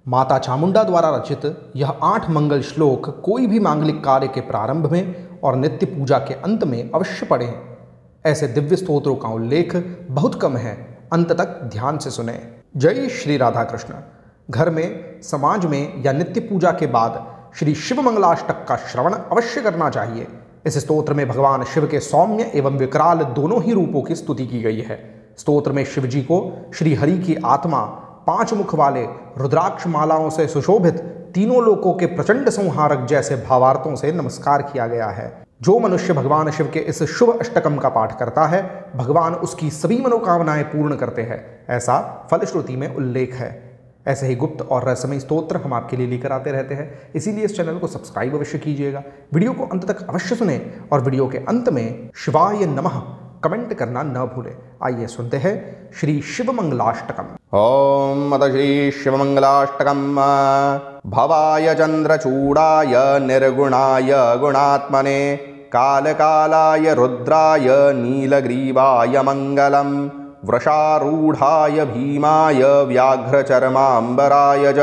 माता चामुंडा द्वारा रचित यह 8 मंगल श्लोक कोई भी मांगलिक कार्य के प्रारंभ में और नित्य पूजा के अंत में अवश्य पढ़ें। ऐसे दिव्य स्तोत्रों का उल्लेख बहुत कम है, अंत तक ध्यान से सुने। जय श्री राधा कृष्ण। घर में, समाज में या नित्य पूजा के बाद श्री शिव मंगलाष्टक का श्रवण अवश्य करना चाहिए। इस स्तोत्र में भगवान शिव के सौम्य एवं विकराल दोनों ही रूपों की स्तुति की गई है। स्तोत्र में शिव जी को श्री हरि की आत्मा, 5 मुख वाले, रुद्राक्ष मालाओं से सुशोभित, तीनों लोकों के प्रचंड संहारक जैसे भावार्थों से नमस्कार किया गया है। जो मनुष्य भगवान शिव के इस शुभ अष्टकम का पाठ करता है, भगवान उसकी सभी मनोकामनाएं पूर्ण करते हैं, ऐसा फलश्रुति में उल्लेख है। ऐसे ही गुप्त और रहस्यमय स्तोत्र हम आपके लिए लेकर आते रहते हैं, इसीलिए इस चैनल को सब्सक्राइब अवश्य कीजिएगा। वीडियो को अंत तक अवश्य सुने और वीडियो के अंत में शिवाय नमः कमेंट करना न भूलें। आइए सुनते हैं श्री शिव मंगलाष्टकम। ओम अथ श्री शिव मंगलाष्टकम। भवाय चंद्रचूड़ाय निर्गुणाय गुणात्मने कालकालाय रुद्राय नीलग्रीवाय मंगलम वृषारूढ़ाय भीमाय व्याघ्रचर्मांबराय च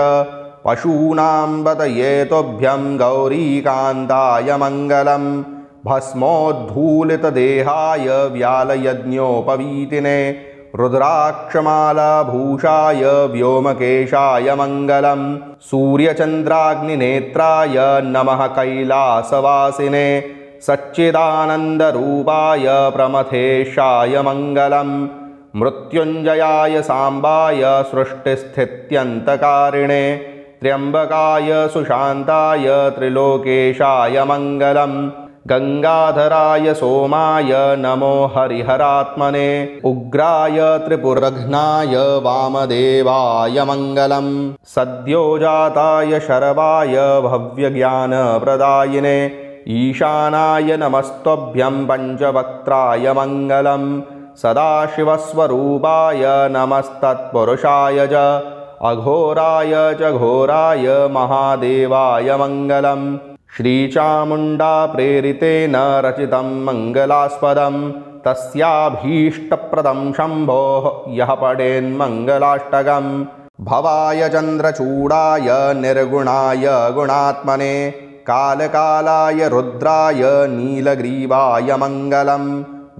पशूनां बतये तुभ्यं गौरीकान्ताय मंगलम भस्मोद्धूलितदेहाय व्यालयज्ञोपवीतिने रुद्राक्षमालाभूषाय व्योमकेशाय मंगलम सूर्यचंद्राग्निनेत्राय नमः कैलासवासिने सच्चिदानन्दरूपाय प्रमथेशाय मंगलम मृत्युंजयाय सांबाय सृष्टिस्थित्यन्तकारिणे त्र्यंबकाय सुशांताय त्रिलोकेशाय मंगलम गंगाधराय सोमाय नमो हरिहरात्मने उग्राय त्रिपुरघ्नाय वामदेवाय मंगलम सद्योजाताय शरवाय भव्यज्ञानप्रदायिने ईशानाय नमस्तुभ्यं पंचवक्त्राय मंगलम सदाशिवस्वरूपाय नमस्तत्पुरुषाय च अघोराय च घोराय महादेवाय मंगलम श्रीचामुण्डा प्रेरितेन रचितं मंगलास्पदं तस्याभीष्टप्रदं शम्भोः यः पठेन्मङ्गलाष्टकं भवाय चन्द्रचूडाय निर्गुणाय गुणात्मने कालकालाय रुद्राय नीलग्रीवाय मंगलम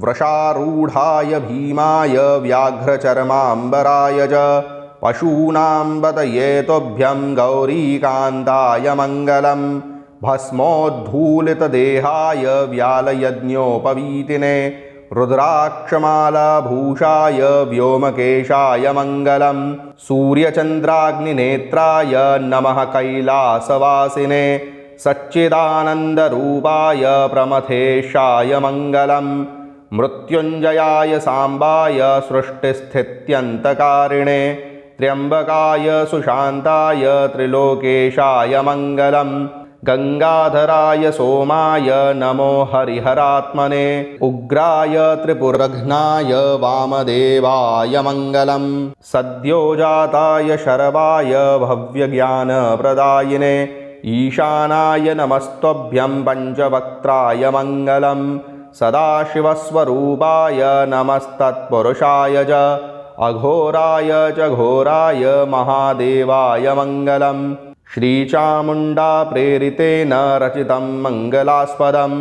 वृषारूढ़ाय भीमाय व्याघ्रचर्मांबराय च पशूनां बतये तुभ्यं गौरीकान्ताय मंगलम भस्मोद्धूलितदेहाय व्यालयज्ञोपवीतिने रुद्राक्षमालाभूषाय व्योमकेशाय मंगलम सूर्यचंद्राग्निनेत्राय नमः कैलासवासिने सच्चिदानन्दरूपाय प्रमथेशाय मंगलम मृत्युंजयाय सांबाय सृष्टिस्थित्यन्तकारिणे त्र्यंबकाय सुशांताय त्रिलोकेशाय मंगलम गंगाधराय सोमाय नमो हरिहरात्मने उग्राय त्रिपुरघ्नाय वामदेवाय मंगलम सद्योजाताय शरवाय भव्यज्ञानप्रदायिने ईशानाय नमस्तुभ्यं पंचवक्त्राय मंगलम सदाशिवस्वरूपाय नमस्तत्पुरुषाय च अघोराय च घोराय महादेवाय मंगलम श्रीचामुण्डा प्रेरितेन रचितं मंगलास्पदं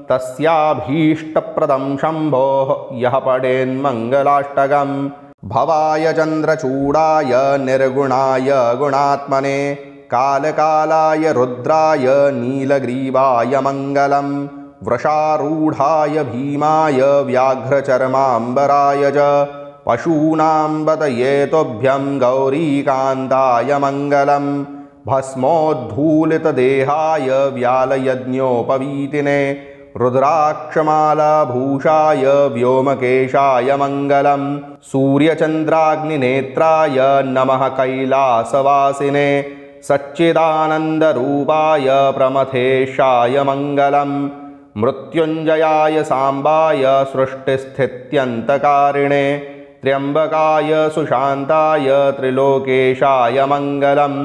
तस्याभीष्टप्रदं शम्भोः यः पठेन्मङ्गलाष्टकं भवाय चन्द्रचूडाय निर्गुणाय गुणात्मने कालकालाय रुद्राय नीलग्रीवाय मंगलम वृषारूढ़ाय भीमाय व्याघ्रचर्मांबराय च पशूनां बतये तुभ्यं गौरीकान्ताय मंगलम भस्मोद्धूलितदेहाय व्यालयज्ञोपवीतिने रुद्राक्षमालाभूषाय व्योमकेशाय मंगलम सूर्यचंद्राग्निनेत्राय नमः कैलासवासिने सच्चिदानन्दरूपाय प्रमथेशाय मंगलम मृत्युंजयाय सांबाय सृष्टिस्थित्यन्तकारिणे त्र्यंबकाय सुशांताय त्रिलोकेशाय मंगलम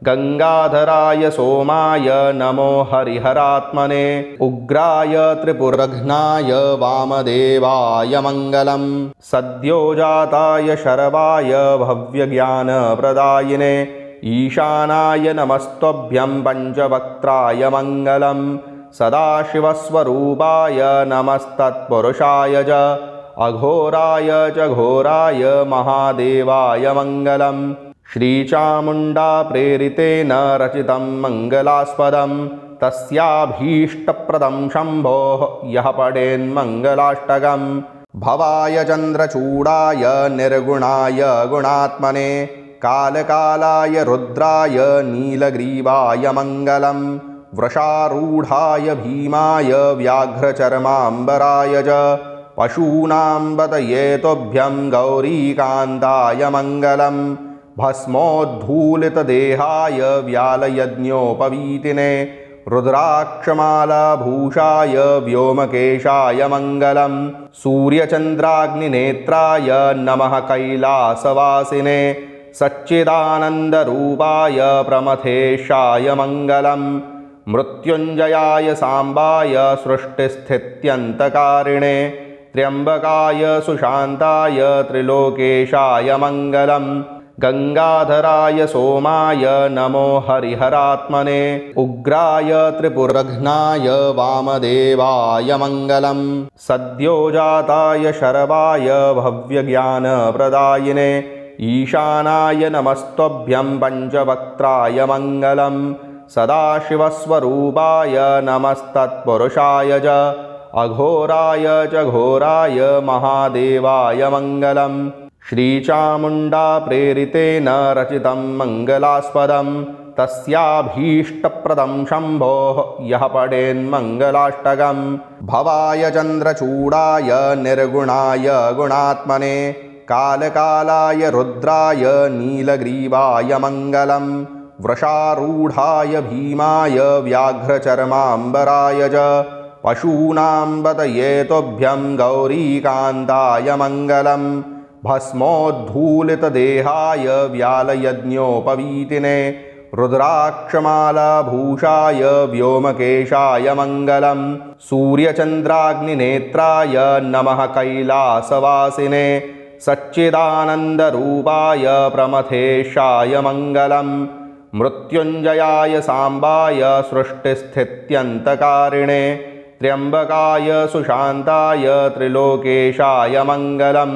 गंगाधराय सोमाय नमो हरिहरात्मने उग्राय त्रिपुरघ्नाय वामदेवाय मंगलम सद्योजाताय शरवाय भव्यज्ञानप्रदायिने ईशानाय नमस्तुभ्यं पञ्चवक्त्राय मङ्गलं सदाशिवस्वरूपाय नमस्तत्पुरुषाय च अघोराय च घोराय महादेवाय मङ्गलं श्रीचामुण्डा प्रेरितेन रचितं मङ्गलास्पदं तस्याभीष्टप्रदं शम्भोः यः पठेन्मङ्गलाष्टकम् भवाय चन्द्रचूडाय निर्गुणाय गुणात्मने कालकालाय रुद्राय नीलग्रीवाय मङ्गलं वृषारूढाय भीमाय व्याघ्रचर्माम्बराय च पशूनां पतये तुभ्यं गौरीकान्ताय मङ्गलं भस्मोद्धूलितदेहाय व्यालयज्ञोपवीतिने रुद्राक्षमालाभूषाय व्योमकेशाय मङ्गलं सूर्यचन्द्राग्निनेत्राय नमः कैलासवासिने सच्चिदानन्दरूपाय प्रमथेशाय मङ्गलं मृत्युञ्जयाय साम्बाय सृष्टिस्थित्यन्तकारिणे त्र्यम्बकाय सुशान्ताय त्रिलोकेशाय मङ्गलं गंगाधराय सोमाय नमो हरिहरात्मने उग्राय त्रिपुरघ्नाय वामदेवाय मङ्गलं सद्योजाताय शरवाय भव्यज्ञानप्रदायिने ईशानाय नमस्तुभ्यं पञ्चवक्त्राय मङ्गलं सदाशिवस्वरूपाय नमस्तत्पुरुषाय च अघोराय च घोराय महादेवाय मङ्गलं श्रीचामुण्डा प्रेरितेन रचितं मङ्गलास्पदं तस्याभीष्टप्रदं शम्भोः यः पठेन्मङ्गलाष्टकं भवाय चन्द्रचूडाय निर्गुणाय गुणात्मने कालकालाय रुद्राय नीलग्रीवाय मङ्गलं वृषारूढाय भीमाय व्याघ्रचर्माम्बराय च पशूनां पतये तुभ्यं गौरीकान्ताय मङ्गलं भस्मोद्धूलितदेहाय व्यालयज्ञोपवीतिने रुद्राक्षमालाभूषाय व्योमकेशाय मङ्गलं सूर्यचन्द्राग्निनेत्राय नमः कैलासवासिने सच्चिदानन्दरूपाय प्रमथेशाय मङ्गलं मृत्युञ्जयाय साम्बाय सृष्टिस्थित्यन्तकारिणे त्र्यम्बकाय सुशान्ताय त्रिलोकेशाय मङ्गलं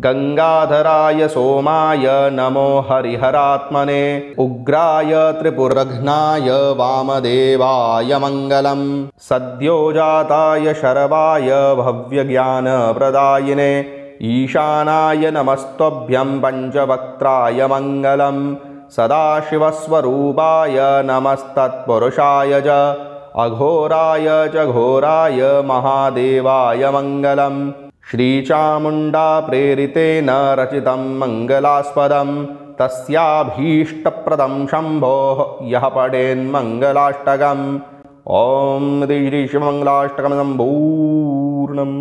गंगाधराय सोमाय नमो हरिहरात्मने उग्राय त्रिपुरघ्नाय वामदेवाय मङ्गलं सद्योजाताय शरवाय भव्यज्ञानप्रदायिने ईशानाय नमस्तुभ्यं पञ्चवक्त्राय मङ्गलं सदाशिवस्वरूपाय नमस्तत्पुरुषाय च अघोराय च घोराय महादेवाय मङ्गलं श्रीचामुण्डा प्रेरितेन रचितं मङ्गलास्पदं तस्याभीष्टप्रदं शम्भोः यः पठेन्मङ्गलाष्टकम् ॐ श्री शिवमङ्गलाष्टकं सम्पूर्णम्।